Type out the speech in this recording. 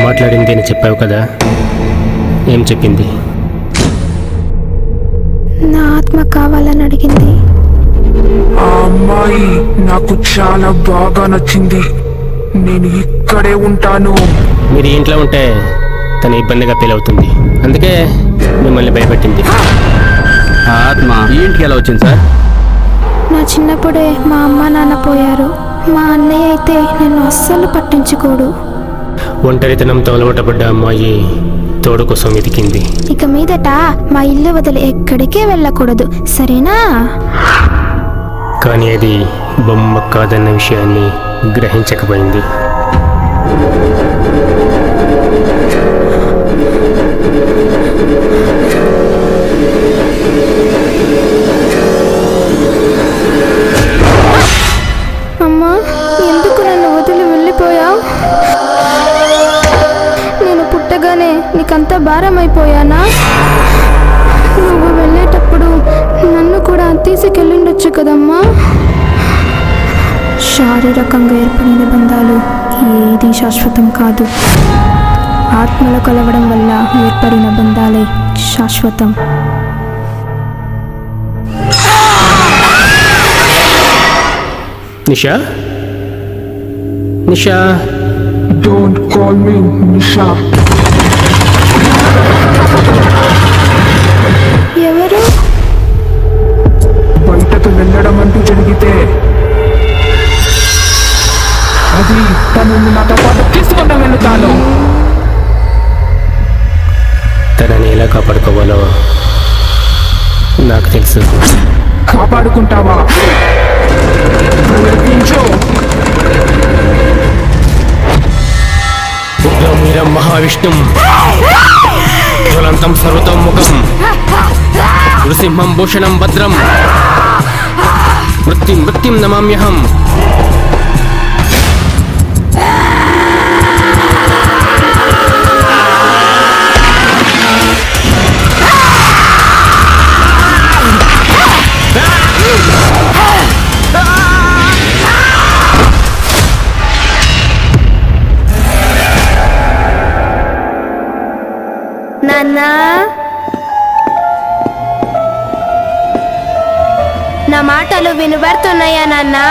మాట్లాడింది అని చెప్పావు కదా, ఏం చెప్పింది? నా ఆత్మ కావాలని అడిగింది. ఆ అమ్మాయి నాకు చాలా బాగా నచ్చింది. నేను ఇక్కడే ఉంటాను. మీరు ఇంట్లో ఉంటే తను ఇబ్బందిగా ఫీల్ అవుతుంది, అందుకే మిమ్మల్ని భయపెట్టింది. ఆత్మ ఈ ఇంటికి ఎలా వచ్చింది సార్? నా చిన్నప్పుడే మా అమ్మ నాన్న పోయారు. మా అన్నయ్య అయితే నన్ను అస్సలు పట్టించుకోడు. ఒంటరితనంతో అలవాటుపడ్డ అమ్మాయి తోడు కోసం వెతికింది. ఇక మీదట మా ఇల్లు వదిలి ఎక్కడికే వెళ్ళకూడదు, సరేనా? కానీ అది బొమ్మ కాదన్న విషయాన్ని గ్రహించకపోయింది. అమ్మా, ఎందుకు నన్ను వదిలి వెళ్ళిపోయావు? నేను పుట్టగానే నీకంతా భారం అయిపోయానా? నువ్వు వెళ్ళేటప్పుడు నన్ను కూడా తీసుకెళ్ళుండొచ్చు కదమ్మా. శారీరకంగా ఏర్పడిన బంధాలు ఏది శాశ్వతం కాదు. ఆత్మలు కలవడం వల్ల ఏర్పడిన బంధాలే శాశ్వతం. నిషా, నిషా, డోంట్ కాల్ మీ నిషా. ఎవరు? బయటకు వెళ్ళడం అంటూ జరిగితే అది తనని నాతో పాటు తీసుకుని వెళ్తాను. తనని ఎలా కాపాడుకోవాలో నాకు తెలుసు. కాపాడుకుంటావా? ఉగ్రమీరం మహావిష్ణుం జ్వలంతం సర్వతం ముఖం నృసింహం భూషణం భద్రం మృత్యుం మృత్యుం నమామ్యహం. నాన్నా, నా మాటలు వినబడుతున్నాయా నాన్నా?